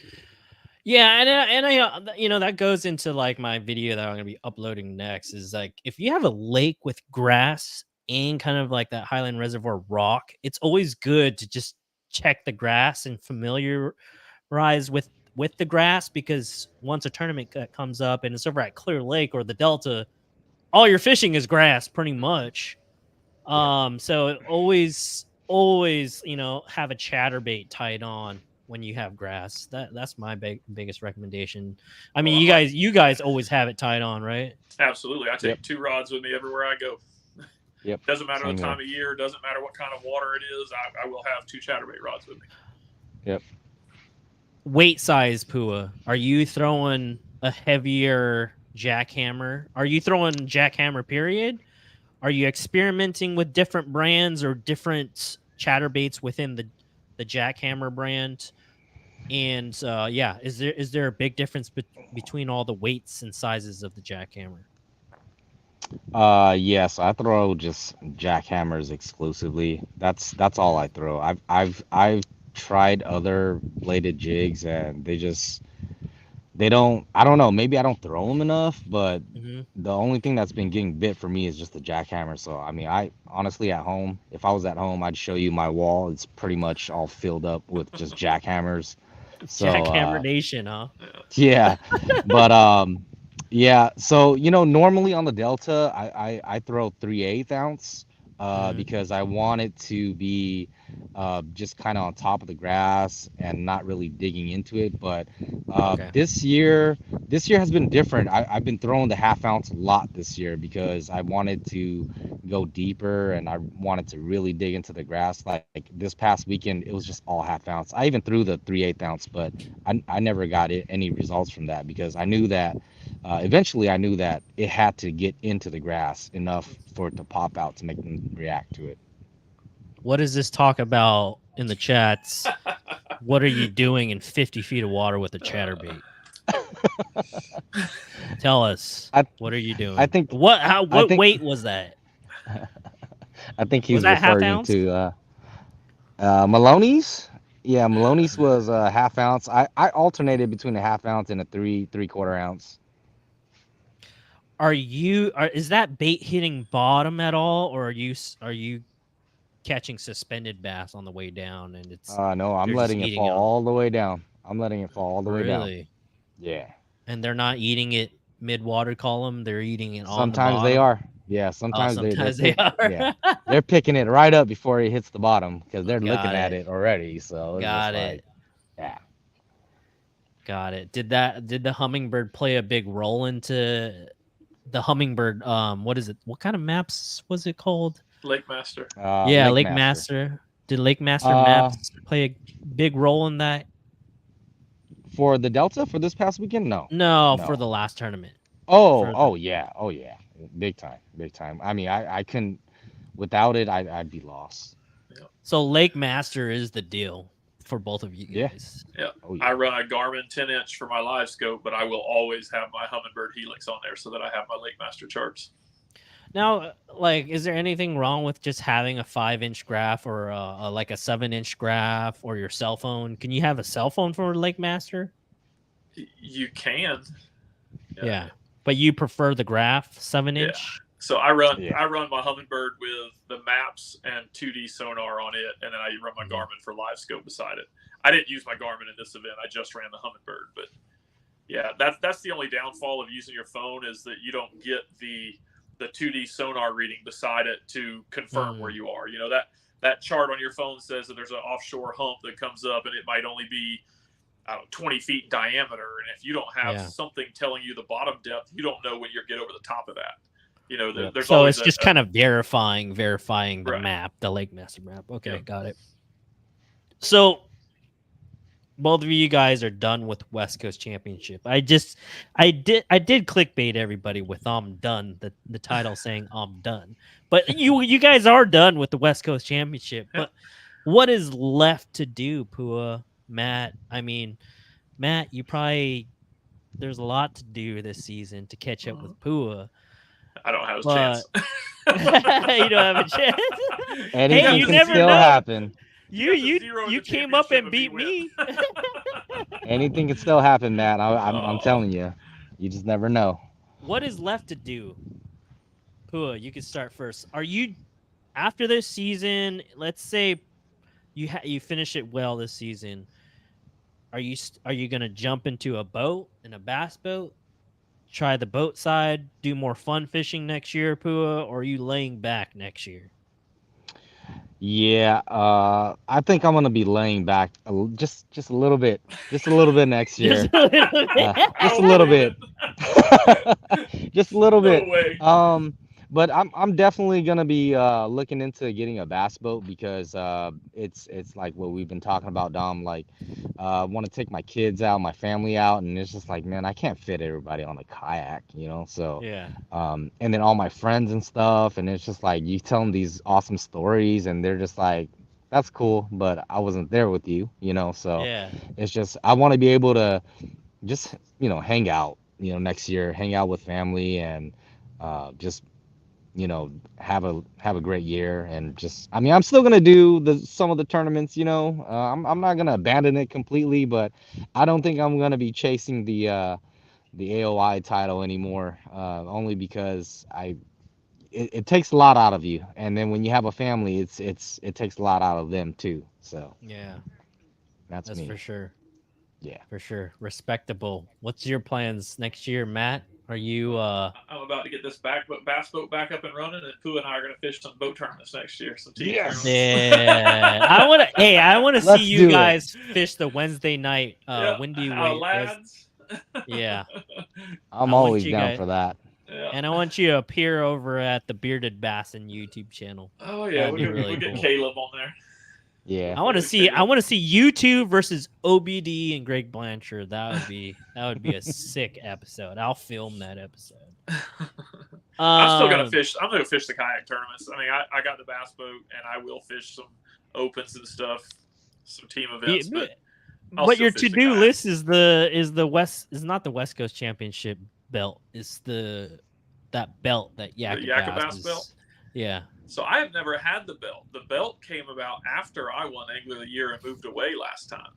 Yeah, and I that goes into like my video that I'm gonna be uploading next. Is like if you have a lake with grass and kind of like that Highland Reservoir rock, it's always good to just check the grass and familiarize with the grass, because once a tournament comes up and it's over at Clear Lake or the Delta, all your fishing is grass pretty much. So always, have a chatterbait tied on when you have grass. That's my biggest recommendation. I mean, Well, you guys always have it tied on, right? absolutely. I Yep. take 2 rods with me everywhere I go. Yep. Doesn't matter Same the time here. of year. Doesn't matter what kind of water it is. I will have 2 chatterbait rods with me. Yep. Weight size, Pua. Are you throwing a heavier jackhammer? Are you throwing jackhammer period? Are you experimenting with different brands or different chatterbaits within the jackhammer brand? And is there a big difference between all the weights and sizes of the jackhammer? Yes, I throw just jackhammers exclusively. That's all I throw. I've tried other bladed jigs and they don't, I don't know, maybe I don't throw them enough, but Mm-hmm. the only thing that's been getting bit for me is just the jackhammer. So I mean, I honestly at home, if I was at home, I'd show you my wall. It's pretty much all filled up with just jackhammers. So Jackhammer Nation, huh? yeah, but yeah. So normally on the Delta, I throw 3/8 ounce, Mm-hmm. because I want it to be just kind of on top of the grass and not really digging into it. But Okay. this year has been different. I've been throwing the half ounce a lot this year because I wanted to go deeper and I wanted to really dig into the grass. Like this past weekend, it was just all half ounce. I even threw the 3/8 ounce, but I never got any results from that because I knew that eventually I knew that it had to get into the grass enough for it to pop out to make them react to it. What does this talk about in the chats? What are you doing in 50 feet of water with a chatterbait? Tell us. I What are you I doing? think I What think weight was that? I think Was he's that half referring ounce? to Maloney's. Yeah, Maloney's was a half ounce. I alternated between a half ounce and a three-quarter ounce. Is that bait hitting bottom at all, or are you catching suspended bass on the way down and No, I'm they're just letting it eating fall it on? all the way down. I'm letting it fall all the way down. Really? Yeah. And they're not eating it mid water column, they're eating it on the Sometimes they bottom? are. Yeah, Oh, sometimes they're sometimes they pick are. yeah. They're picking it right up before it hits the bottom because they're looking Got at it. it already. So it's just Got like, it. yeah. Got it. Did the hummingbird play a big role into the hummingbird? What is it? What kind of maps was it called? Lake Master. Yeah, Lake Lake Master. Master. Did Lake Master Uh, maps play a big role in that? for the Delta for this past weekend, no, No, for no. the last tournament. Oh, For the oh yeah, oh yeah, big time, big time. I mean, I couldn't without it. I'd be lost. Yeah. So Lake Master is the deal for both of you Yeah. guys. Yeah. Oh I yeah. run a Garmin 10-inch for my live scope, but I will always have my Humminbird Helix on there so that I have my Lake Master charts. Now, like, is there anything wrong with just having a 5-inch graph or like a 7-inch graph or your cell phone? Can you have a cell phone for Lake Master? You can. Yeah. But you prefer the graph 7-inch? So I run Yeah. my Humminbird with the maps and 2D sonar on it, and then I run my Garmin for live scope beside it. I didn't use my Garmin in this event. I just ran the Humminbird, but yeah, that's the only downfall of using your phone is that you don't get the 2D sonar reading beside it to confirm where you are. You know, that chart on your phone says that there's an offshore hump that comes up, and it might only be 20 feet in diameter. And if you don't have something telling you the bottom depth, you don't know when you get over the top of that. You know, there's so always it's just kind of verifying the map, the Lake Master map. Okay, got it. So both of you guys are done with West Coast Championship. I did clickbait everybody with "I'm done," the title saying "I'm done." But you guys are done with the West Coast Championship. But what is left to do, Pua, Matt? I mean, Matt, there's a lot to do this season to catch up with Pua. I don't have a chance. You don't have a chance. Anything Hey, you can never still know. happen. You came up and beat me. Anything can still happen, Matt. I'm telling you. You just never know. What is left to do? Pua, you can start first. Are you after this season? Let's say you finish it well this season. are you gonna jump into a boat and a bass boat? Try the boat side, do more fun fishing next year, Pua, or are you laying back next year? Yeah, I think I'm gonna be laying back just a little bit, just a little bit next Just year, a little bit. I just a don't little believe bit, it. just a little No bit. way. But I'm definitely gonna be looking into getting a bass boat because it's like what we've been talking about, Dom. Like, I want to take my kids out, my family out, and it's just like, man, I can't fit everybody on a kayak, you know. So, Yeah. and then all my friends and stuff, and it's just like you tell them these awesome stories, and they're just like, that's cool, but I wasn't there with you, you know. So Yeah. it's just I want to be able to just hang out, next year, hang out with family and just have a great year. And just, I mean, I'm still gonna do some of the tournaments, I'm not gonna abandon it completely, but I don't think I'm gonna be chasing the AOI title anymore, only because it takes a lot out of you, and then when you have a family, it takes a lot out of them too. So Yeah. that's That's for me. sure. Yeah. For sure. Respectable. What's your plans next year, Matt? Are you I'm about to get this bass boat back up and running, and Pooh and I are going to fish some boat tournaments next year, some team tournaments. Yeah. I want to see Let's you do it. guys fish the Wednesday night Yeah, windy lads. yeah. I'm I want always you down guys for that. Yeah. and I want you to appear over at the Bearded Bassin YouTube channel. Oh yeah, That'd be really we'll get cool. Caleb on there. Yeah. I want to see you two versus OBD and Greg Blanchard. That would be a sick episode. I'll film that episode. I'm still gonna fish. I'm gonna fish the kayak tournaments. I mean, I got the bass boat, and I will fish some opens and stuff, some team events. But your to-do list is not the West Coast Championship belt. It's that belt that Yakabass belt. Yeah. So I have never had the belt. The belt came about after I won Angler of the Year and moved away last time.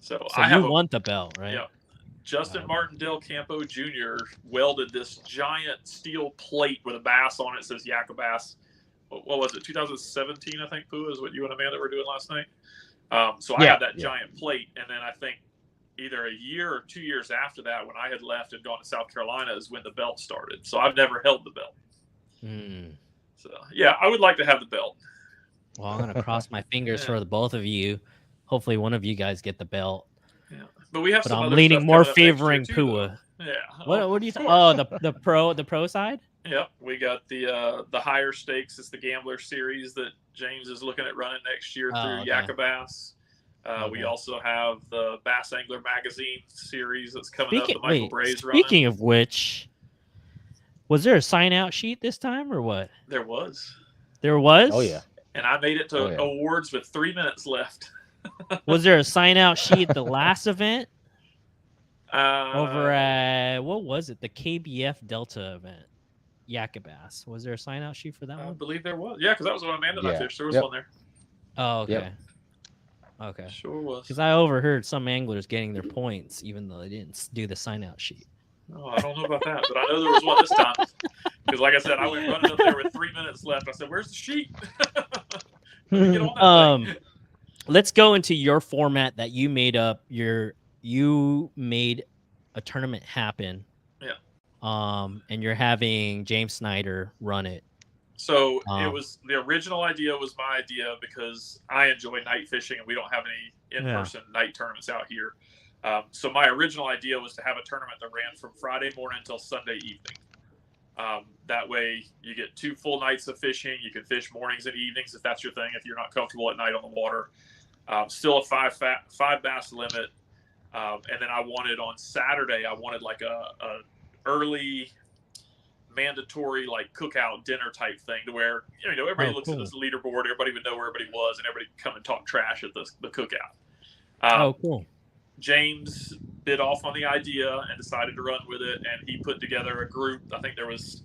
So I want the belt, right? Yeah. Justin Martin Del Campo Jr. welded this giant steel plate with a bass on it. It says Yakabass. What was it? 2017, I think, Pooh, is what you and Amanda were doing last night. So I had that giant plate, and then I think either a year or 2 years after that, when I had left and gone to South Carolina, is when the belt started. So I've never held the belt. So yeah, I would like to have the belt. Well, I'm gonna cross my fingers for the both of you. Hopefully, one of you guys get the belt. Yeah, but we have some I'm other leaning stuff more coming up favoring next year, too, Pua. Yeah. What do you think? Oh, the pro side. Yep, we got the higher stakes. It's the Gambler Series that James is looking at running next year through Yakabass. We also have the Bass Angler Magazine series that's coming up. The Michael Bray's running. Speaking of which, was there a sign-out sheet this time or what? There was. There was? Oh, yeah. And I made it to awards with 3 minutes left. Was there a sign-out sheet at the last event? Over at, what was it? The KBF Delta event. Yakabass. Was there a sign-out sheet for that one? I believe there was. Yeah, because that was when Amanda and I fished. There was one there. Oh, okay. Yep. Okay. Sure was. Because I overheard some anglers getting their points even though they didn't do the sign-out sheet. Oh, I don't know about that, but I know there was one this time. Because like I said, I went running up there with 3 minutes left. I said, where's the sheet? Let me get on that thing. Let's go into your format that you made up. You made a tournament happen. Yeah. And you're having James Snyder run it. So it was, the original idea was my idea because I enjoy night fishing and we don't have any in-person night tournaments out here. So my original idea was to have a tournament that ran from Friday morning until Sunday evening. That way you get 2 full nights of fishing. You can fish mornings and evenings if that's your thing, if you're not comfortable at night on the water. Still a five bass limit. And then I wanted on Saturday, I wanted like a early mandatory like cookout dinner type thing to where everybody looks at this leaderboard, everybody would know where everybody was, and everybody come and talk trash at the cookout. Cool. James bid off on the idea and decided to run with it, and he put together a group. I think there was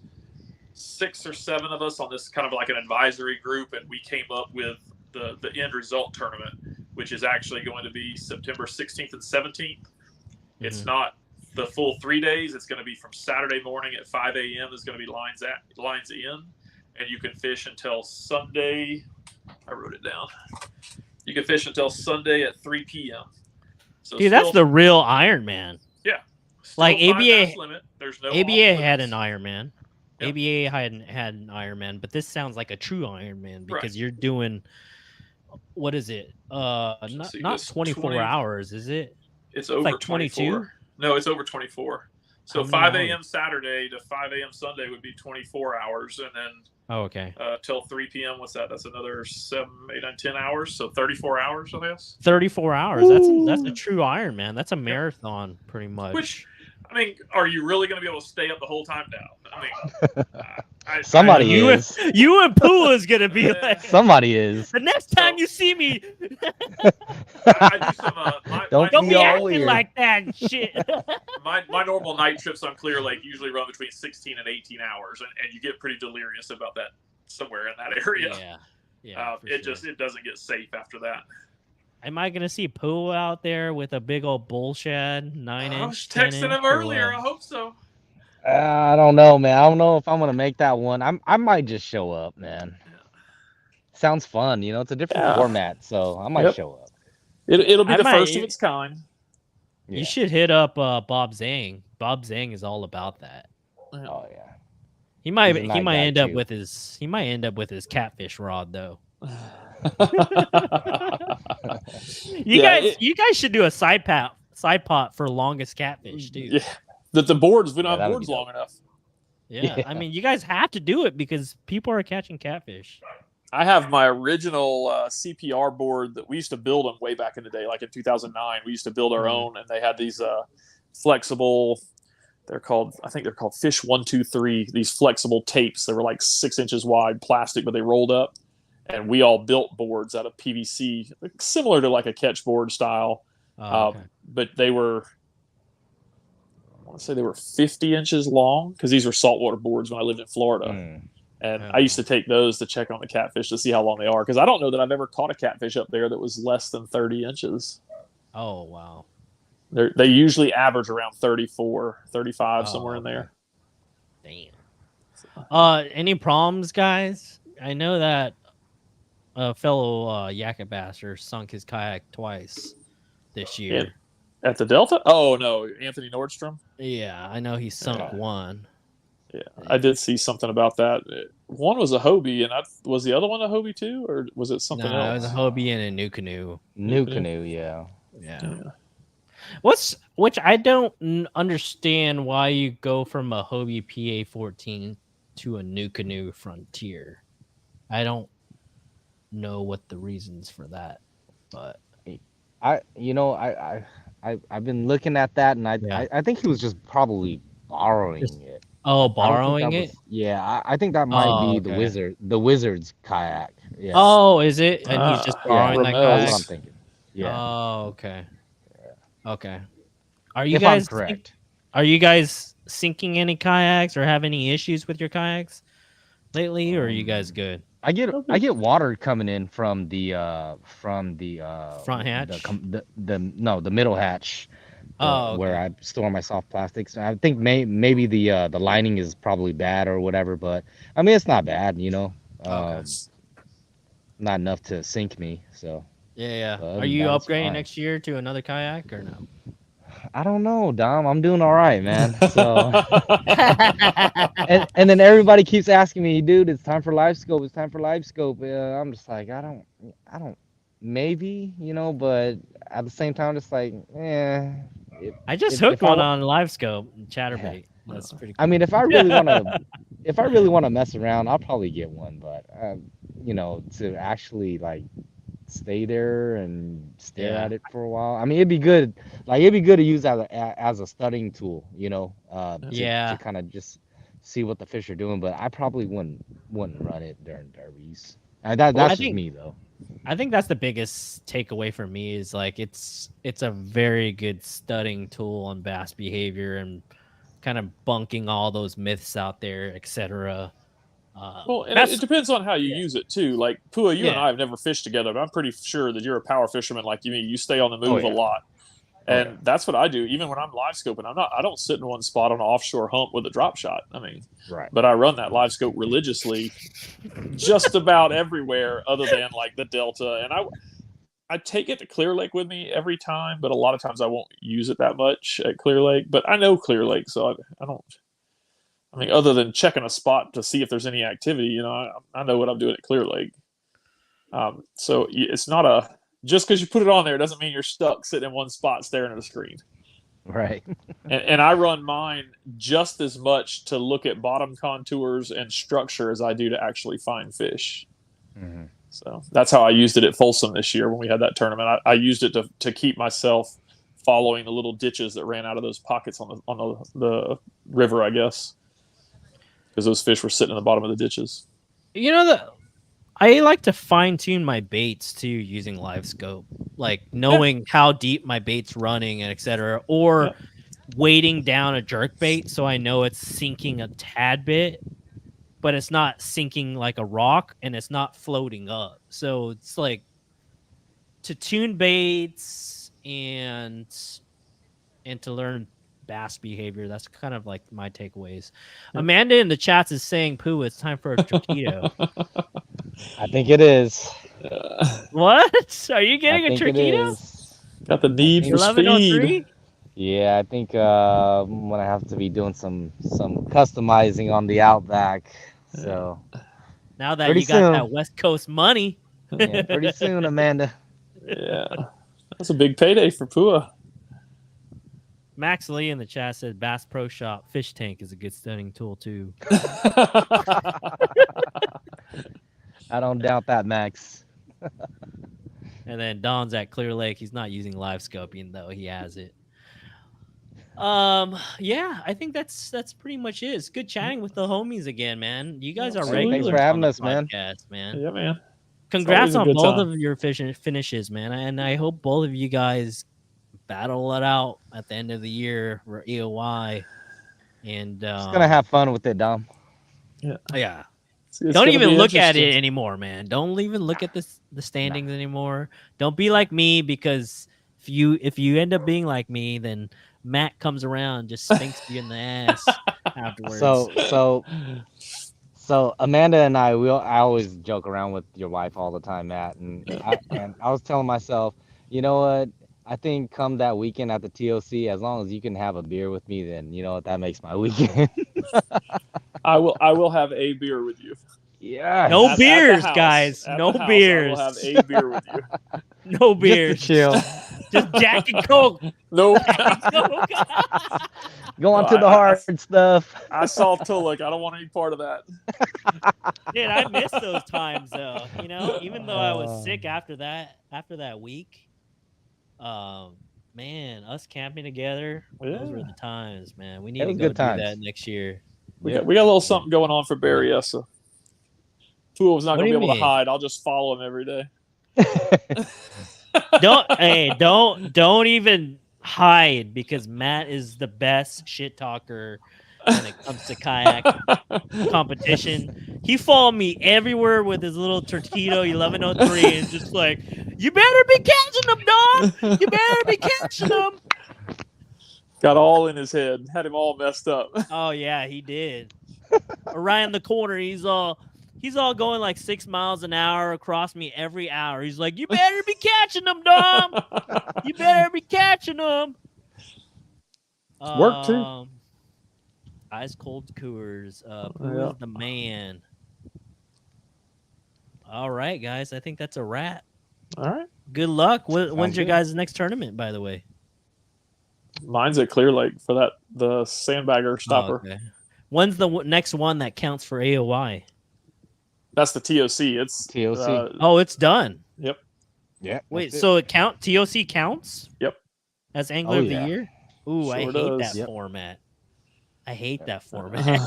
6 or 7 of us on this kind of like an advisory group, and we came up with the end result tournament, which is actually going to be September 16th and 17th. It's not the full 3 days. It's going to be from Saturday morning at 5 a.m. There's going to be lines in, and you can fish until Sunday. I wrote it down. You can fish until Sunday at 3 p.m. So Dude, that's the real Iron Man. Yeah. Like ABA limit. There's no ABA had an Iron Man. Yep. ABA had an Iron Man, but this sounds like a true Iron Man because Right. you're doing, what is it? Not 24 hours, is it? It's over like 24. 22? No, it's over 24. So 5 a.m. Saturday to 5 a.m. Sunday would be 24 hours, and then till 3 p.m. What's that? That's another 7, 8, 9, 10 hours. So 34 hours, I guess. 34 hours. That's a true Iron Man. That's a marathon, pretty much. Which, I mean, are you really going to be able to stay up the whole time now? I mean, somebody is. You and Pua is going to be like. Somebody is. The next time you see me, I do some. Don't be acting like that and shit. My normal night trips on Clear Lake usually run between 16 and 18 hours, and you get pretty delirious about that somewhere in that area. Yeah. It doesn't get safe after that. Am I gonna see Pooh out there with a big old bull shed, 9-inch? I was texting him earlier. I hope so. I don't know, man. I don't know if I'm gonna make that one. I might just show up, man. Sounds fun, you know. It's a different format, so I might show up. It'll be the first of its kind. You should hit up Bob Zang. Bob Zang is all about that. Oh yeah. He might end up with his catfish rod though. You guys should do a side pot for longest catfish too. Yeah. The boards, we don't have boards long enough. Yeah, I mean, you guys have to do it because people are catching catfish. I have my original CPR board that we used to build them way back in the day, like in 2009. We used to build our own, and they had these flexible. I think they're called Fish 123. These flexible tapes. They were like 6 inches wide, plastic, but they rolled up. And we all built boards out of PVC, similar to like a catch board style. But they were, I want to say they were 50 inches long because these were saltwater boards when I lived in Florida. And I used to take those to check on the catfish to see how long they are. Because I don't know that I've ever caught a catfish up there that was less than 30 inches. Oh, wow. They usually average around 34, 35, somewhere in there. Damn. Any problems, guys? I know that a fellow Yakabasser sunk his kayak twice this year. At the Delta? Oh, no. Anthony Nordstrom? Yeah, I know he sunk one. Yeah, I did see something about that. One was a Hobie, and was the other one a Hobie too, or was it something else? No, it was a Hobie and a new canoe. New canoe, yeah. Which I don't understand why you go from a Hobie PA-14 to a new canoe Frontier. I don't know what the reasons for that, but I've been looking at that, and I think he was just probably borrowing it. Oh, borrowing it? Yeah, I think that might be the Wizard's kayak. Yeah. Oh, is it? And he's just borrowing that kayak? That's what I'm thinking. Yeah. Oh, okay. Yeah. Okay. Are you guys correct? Are you guys sinking any kayaks or have any issues with your kayaks lately, or are you guys good? I get water coming in from the front hatch. The middle hatch. Where I store my soft plastics. I think maybe the lining is probably bad or whatever, but I mean it's not bad, you know. Not enough to sink me. So yeah. Are you upgrading next year to another kayak or no? I don't know, Dom. I'm doing all right, man. So and then everybody keeps asking me, dude, it's time for live scope. It's time for live scope. I'm just like, I don't. Maybe, you know, but at the same time, just like, I just hooked one on live scope, Chatterbait. That's pretty cool. I mean, if I really want to mess around, I'll probably get one. But you know, to actually like stay there and stare at it for a while. I mean, it'd be good. Like it'd be good to use as a studying tool, you know. To kind of just see what the fish are doing. But I probably wouldn't run it during derbies. That's just me though. I think that's the biggest takeaway for me is like it's a very good studying tool on bass behavior and kind of bunking all those myths out there, etc. Well, and it depends on how you use it too. Like Pua, you and I have never fished together, but I'm pretty sure that you're a power fisherman like you. You stay on the move a lot, and that's what I do. Even when I'm live scoping, I don't sit in one spot on an offshore hump with a drop shot. I mean, but I run that live scope religiously, just about everywhere other than like the Delta. And I take it to Clear Lake with me every time, but a lot of times I won't use it that much at Clear Lake. But I know Clear Lake, so I don't. I mean, other than checking a spot to see if there's any activity, I know what I'm doing at Clear Lake. So it's not just because you put it on there doesn't mean you're stuck sitting in one spot staring at a screen. Right. And I run mine just as much to look at bottom contours and structure as I do to actually find fish. Mm-hmm. So that's how I used it at Folsom this year when we had that tournament. I used it to keep myself following the little ditches that ran out of those pockets on the river, I guess, because those fish were sitting in the bottom of the ditches. I like to fine tune my baits too using live scope, like knowing how deep my bait's running and etc. Or weighting down a jerk bait so I know it's sinking a tad bit, but it's not sinking like a rock and it's not floating up. So it's like to tune baits and to learn bass behavior. That's kind of like my takeaways. Amanda in the chats is saying, "Pooh, it's time for a torpedo." I think it is. What? Are you getting a it torpedo? is. Got the need for speed. 1103? Yeah, I think I'm gonna have to be doing some customizing on the Outback. So Now that pretty you got soon. that West Coast money. Yeah, pretty soon, Amanda. Yeah, that's a big payday for Pua. Max Lee in the chat said Bass Pro Shop fish tank is a good stunning tool too. I don't doubt that, Max. And then Don's at Clear Lake. He's not using live scoping though. He has it. Yeah, I think that's pretty much it. It's good chatting with the homies again, man. You guys are regulars. Thanks for having us, man. Yeah, man. Congrats on both of your finishes, man. And I hope both of you guys battle it out at the end of the year for EOY. And just gonna have fun with it, Dom. Yeah. It's don't even look at it anymore, man. Don't even look at the standings anymore. Don't be like me, because if you end up being like me, then Matt comes around and just spanks you in the ass afterwards. So Amanda and I always joke around with your wife all the time, Matt, and I was telling myself, you know what? I think come that weekend at the TOC, as long as you can have a beer with me, then you know what, that makes my weekend. I will have a beer with you. Yeah. No beers, guys. No beers. I will have a beer with you. No beers. Just chill. Just Jack and Coke. No. Go on to the hard stuff. I saw Tulloch. I don't want any part of that. Dude, I miss those times though. Even though I was sick after that week. Man, us camping together, those were the times, man. We need to go do that next year. We got a little something going on for Berryessa. Pua was not going to be able to hide. I'll just follow him every day. Don't even hide, because Matt is the best shit talker when it comes to kayak competition. He followed me everywhere with his little Torpedo 1103 and just like, you better be catching them, Dom. You better be catching them. Got all in his head. Had him all messed up. Oh yeah, he did. Around the corner, he's all going like 6 miles an hour across me every hour. He's like, you better be catching them, Dom. You better be catching them. Work too. Ice cold Coors. Who's the man? All right, guys. I think that's a wrap. All right. Good luck. When's your guys' next tournament, by the way? Mine's at Clear Lake for the sandbagger stopper. Oh, okay. When's the next one that counts for AOY? That's the TOC. It's TOC. It's done. Yep. Yeah. Wait, so TOC counts? Yep. As Angler of the Year? Ooh, sure I hate does. that format. I hate that format.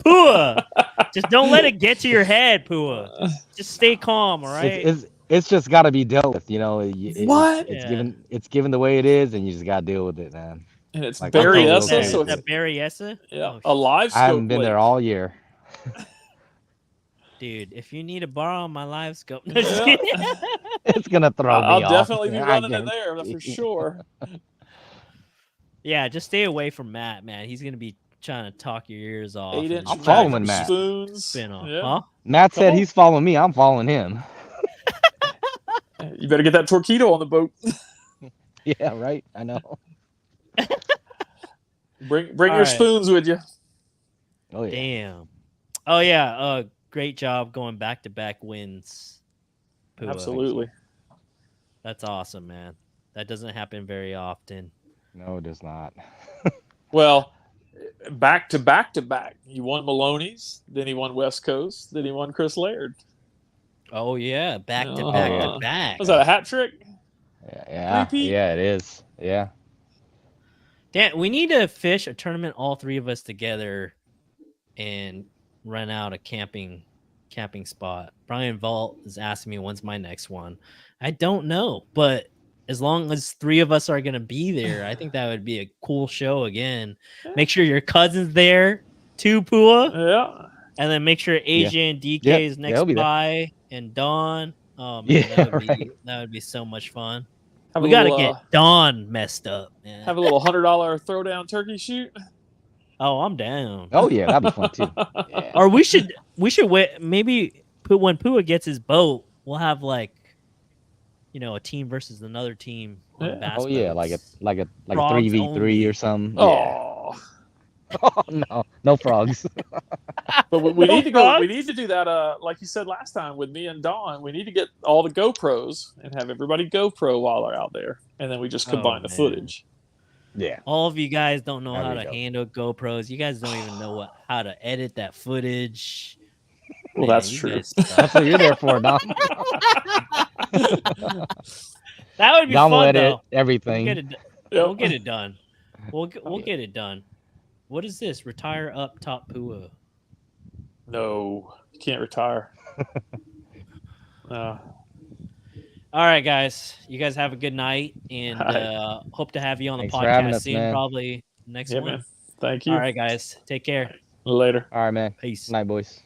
Pua, just don't let it get to your head, Pua. Just stay calm, all right? It's just got to be dealt with, What? It's given the way it is, and you just got to deal with it, man. And it's like, Berryessa. So it's Berryessa? Yeah, a live scope. I haven't been there all year. Dude, if you need to borrow my live scope, it's gonna throw me off. I'll definitely be running it there for sure. Yeah, just stay away from Matt, man. He's gonna be trying to talk your ears off. 8-inch I'm following Matt. Spoons. Spin off. Yeah. Huh? Matt said he's following me. I'm following him. better get that torpedo on the boat. Yeah, right. I know. Bring All your right. spoons with you. Oh yeah. Damn. Oh yeah. Great job going back-to-back wins. Pua. Absolutely. That's awesome, man. That doesn't happen very often. No, it does not. Well, back to back. He won Maloney's, then he won West Coast, then he won Chris Laird. Oh yeah, back to Uh-huh. back yeah. to back. Was that a hat trick? Yeah, Three-peat? yeah, it is. Yeah. Dan, we need to fish a tournament, all three of us together, and rent out a camping spot. Brian Vault is asking me when's my next one. I don't know, but as long as three of us are gonna be there, I think that would be a cool show again. Make sure your cousin's there too, Pua, Yeah. and then make sure AJ and DK Yep, is next they'll be there. by, and Dawn. Oh man, Yeah, that would be so much fun. Have We a gotta little, get Dawn messed up, man. have a little $100 throwdown turkey shoot. Oh, I'm down. Oh yeah, that'd be fun too. Yeah. Or we should wait. Maybe when Pua gets his boat, we'll have like, a team versus another team. On Yeah. bass Oh yeah, boats. like a Frogs 3v3 only. or something. Yeah. Oh, Oh no frogs. but we No need to go. frogs? We need to do that. Like you said last time with me and Dawn, we need to get all the GoPros and have everybody GoPro while they're out there, and then we just combine the man. footage. Yeah. All of you guys don't know There how we to go. handle GoPros. You guys don't even know how to edit that footage. Well, Man, that's you true. guys That's suck. what you're there for, Dom. That would be Dom will fun edit though. everything. We'll get it done. We'll get it done. What is this? Retire up top Pua. No, you can't retire. All right, guys. You guys have a good night, and All right. hope to have you on the Thanks for having podcast us, soon. man. Probably next Yeah, one. man. Thank you. All right, guys. Take care. Later. All right, man. Peace. Night, boys.